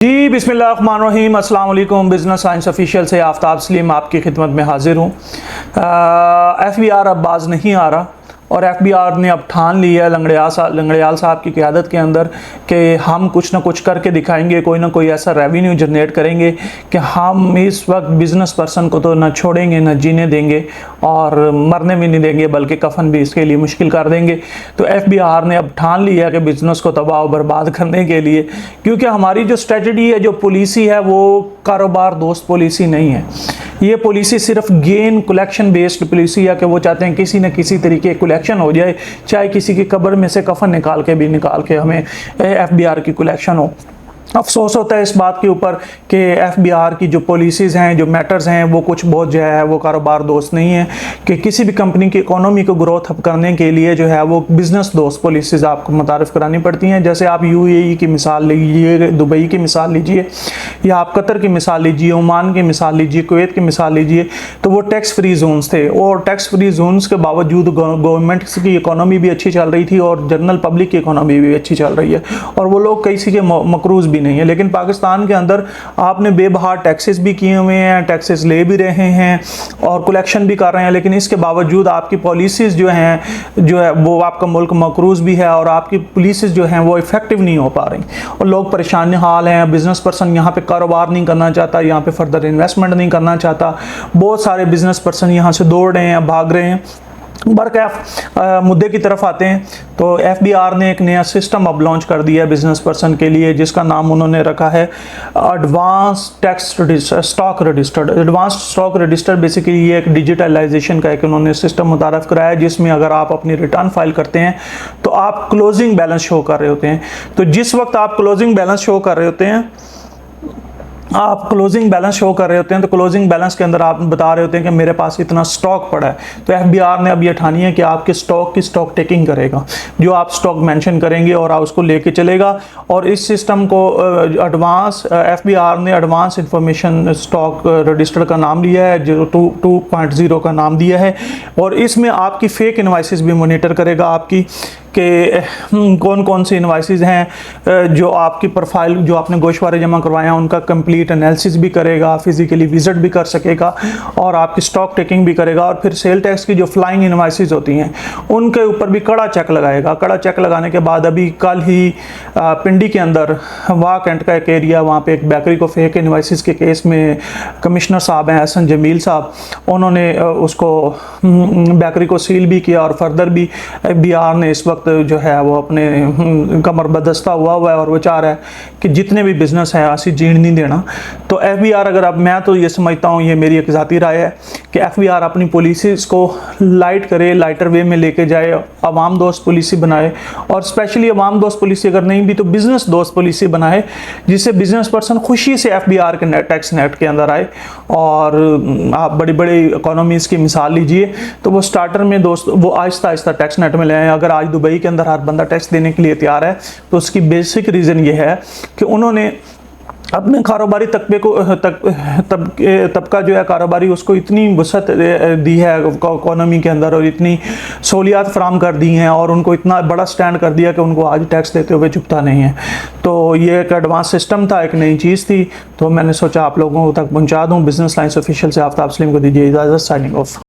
जी बिस्मिल्लाहिर्रहमानिर्रहीम, अस्सलाम वालेकुम। बिज़नेस साइंस ऑफिशियल से आफ्ताब सलीम आपकी खिदमत में हाजिर हूँ। FBR अब बाज नहीं आ रहा और FBR ने अब ठान लिया है लंगड़ियाल साहब की क़यादत के अंदर कि हम कुछ ना कुछ करके दिखाएंगे, कोई ना कोई ऐसा रेवेन्यू जनरेट करेंगे कि हम इस वक्त बिज़नेस पर्सन को तो ना छोड़ेंगे ना जीने देंगे और मरने भी नहीं देंगे, बल्कि कफन भी इसके लिए मुश्किल कर देंगे। तो FBR ने अब ठान लिया है कि बिज़नेस को तबाह बर्बाद करने के लिए, क्योंकि हमारी जो स्ट्रेटजी है, जो पॉलिसी है, वो कारोबार दोस्त पॉलिसी नहीं है। ये पॉलिसी सिर्फ गेन कलेक्शन बेस्ड पॉलिसी है कि वो चाहते हैं किसी न किसी तरीके कलेक्शन हो जाए, चाहे किसी की कब्र में से कफन निकाल के हमें FBR की कलेक्शन हो। अफसोस होता है इस बात के ऊपर कि FBR की जो पॉलिसीज़ हैं, जो मैटर्स हैं, वो कुछ बहुत जो है वो कारोबार दोस्त नहीं है। कि किसी भी कंपनी की इकोनॉमी को ग्रोथ अप करने के लिए जो है वो बिज़नेस दोस्त पॉलिसीज़ आपको मुतारिफ़ करानी पड़ती हैं। जैसे आप UAE की मिसाल लीजिए, दुबई की मिसाल लीजिए, या आप कतर की मिसाल लीजिए, ओमान की मिसाल लीजिए, कुवैत की मिसाल लीजिए, तो वो टैक्स फ्री जोन्स थे और टैक्स फ्री जोन्स के बावजूद गवर्नमेंट की इकोनॉमी भी अच्छी चल रही थी और जनरल पब्लिक की इकोनॉमी भी अच्छी चल रही है और वो लोग किसी के मकरूज़ भी नहीं है। लेकिन पाकिस्तान के अंदर आपने बेबहार टैक्सेस भी किए हुए हैं, टैक्सेस ले भी रहे हैं और कलेक्शन भी कर रहे हैं, लेकिन इसके बावजूद आपकी पॉलिसीज़ जो है वो आपका मुल्क मकरूज़ भी है और आपकी पॉलिसीज़ जो हैं वो इफ़ेक्टिव नहीं हो पा रही और लोग परेशान हाल हैं। बिज़नेस पर्सन यहाँ पे कारोबार नहीं करना चाहता, यहाँ पे फर्दर इन्वेस्टमेंट नहीं करना चाहता। बहुत सारे बिज़नेस पर्सन यहाँ से दौड़ रहे हैं, भाग रहे हैं। बरकैफ मुद्दे की तरफ आते हैं तो FBR ने एक नया सिस्टम अब लॉन्च कर दिया है बिज़नेस पर्सन के लिए, जिसका नाम उन्होंने रखा है advance tax stock register. Advance stock register basically ये एक डिजिटलाइजेशन का एक उन्होंने सिस्टम मुतारफ़ कराया, जिसमें अगर आप अपनी रिटर्न फाइल करते हैं तो आप क्लोजिंग बैलेंस शो कर रहे होते हैं। तो जिस वक्त आप क्लोजिंग बैलेंस शो कर रहे होते हैं, आप क्लोजिंग बैलेंस शो कर रहे होते हैं, तो क्लोजिंग बैलेंस के अंदर आप बता रहे होते हैं कि मेरे पास इतना स्टॉक पड़ा है। तो FBR ने अब ये ठानी है कि आपके स्टॉक की स्टॉक टेकिंग करेगा, जो आप स्टॉक मेंशन करेंगे और उसको लेके चलेगा। और इस सिस्टम को FBR ने एडवांस इंफॉर्मेशन स्टॉक रजिस्टर का नाम लिया है, जो 2.0 का नाम दिया है। और इसमें आपकी फेक इनवाइसेस भी मॉनिटर करेगा, आपकी कि कौन कौन से इनवाइसेस हैं, जो आपकी प्रोफाइल जो आपने गोशवारे जमा करवाए हैं उनका कंप्लीट एनालिसिस भी करेगा, फिजिकली विजिट भी कर सकेगा और आपकी स्टॉक टेकिंग भी करेगा। और फिर सेल टैक्स की जो फ्लाइंग इनवाइसेस होती हैं उनके ऊपर भी कड़ा चेक लगाएगा। कड़ा चेक लगाने के बाद अभी कल ही पिंडी के अंदर वाह कैंट का एक एरिया, वहाँ पे एक बेकरी को फेक इनवाइसेस के केस में कमिश्नर साहब हैं हसन जमील साहब, उन्होंने उसको बेकरी को सील भी किया और फर्दर भी FBR ने इस वक्त जो है वो अपने कमर बदस्ता हुआ है और वो चाह रहा है कि जितने भी बिजनेस हैं ऐसी जीण नहीं देना। तो FBR अगर अब मैं तो ये समझता हूँ, ये मेरी एक ज़ाती राय है कि FBR अपनी पॉलिसीज़ को लाइट करे, लाइटर वे में लेके जाए, अवाम दोस्त पॉलिसी बनाए और स्पेशली अवाम दोस्त पॉलिसी अगर नहीं भी तो बिज़नेस दोस्त पॉलिसी बनाए, जिससे बिज़नेस पर्सन खुशी से FBR के टैक्स नेट के अंदर आए। और आप बड़ी बड़ी इकोनॉमीज़ की मिसाल लीजिए तो वो स्टार्टर में दोस्त वो आहिस्ता आहिस्ता टैक्स नेट में ले आए। अगर आज दुबई के अंदर हर बंदा टैक्स देने के लिए तैयार है तो उसकी बेसिक रीज़न ये है कि उन्होंने अपने कारोबारी तबका जो है कारोबारी, उसको इतनी वसअत दी है इकोनॉमी के अंदर और इतनी सहूलियात फराम कर दी हैं और उनको इतना बड़ा स्टैंड कर दिया कि उनको आज टैक्स देते हुए चुभता नहीं है। तो ये एक एडवांस सिस्टम था, एक नई चीज़ थी, तो मैंने सोचा आप लोगों तक पहुँचा दूँ। बिजनेस लाइंस ऑफिशियल से आफ्ताब सलीम को दीजिए इजाज़त। Signing off.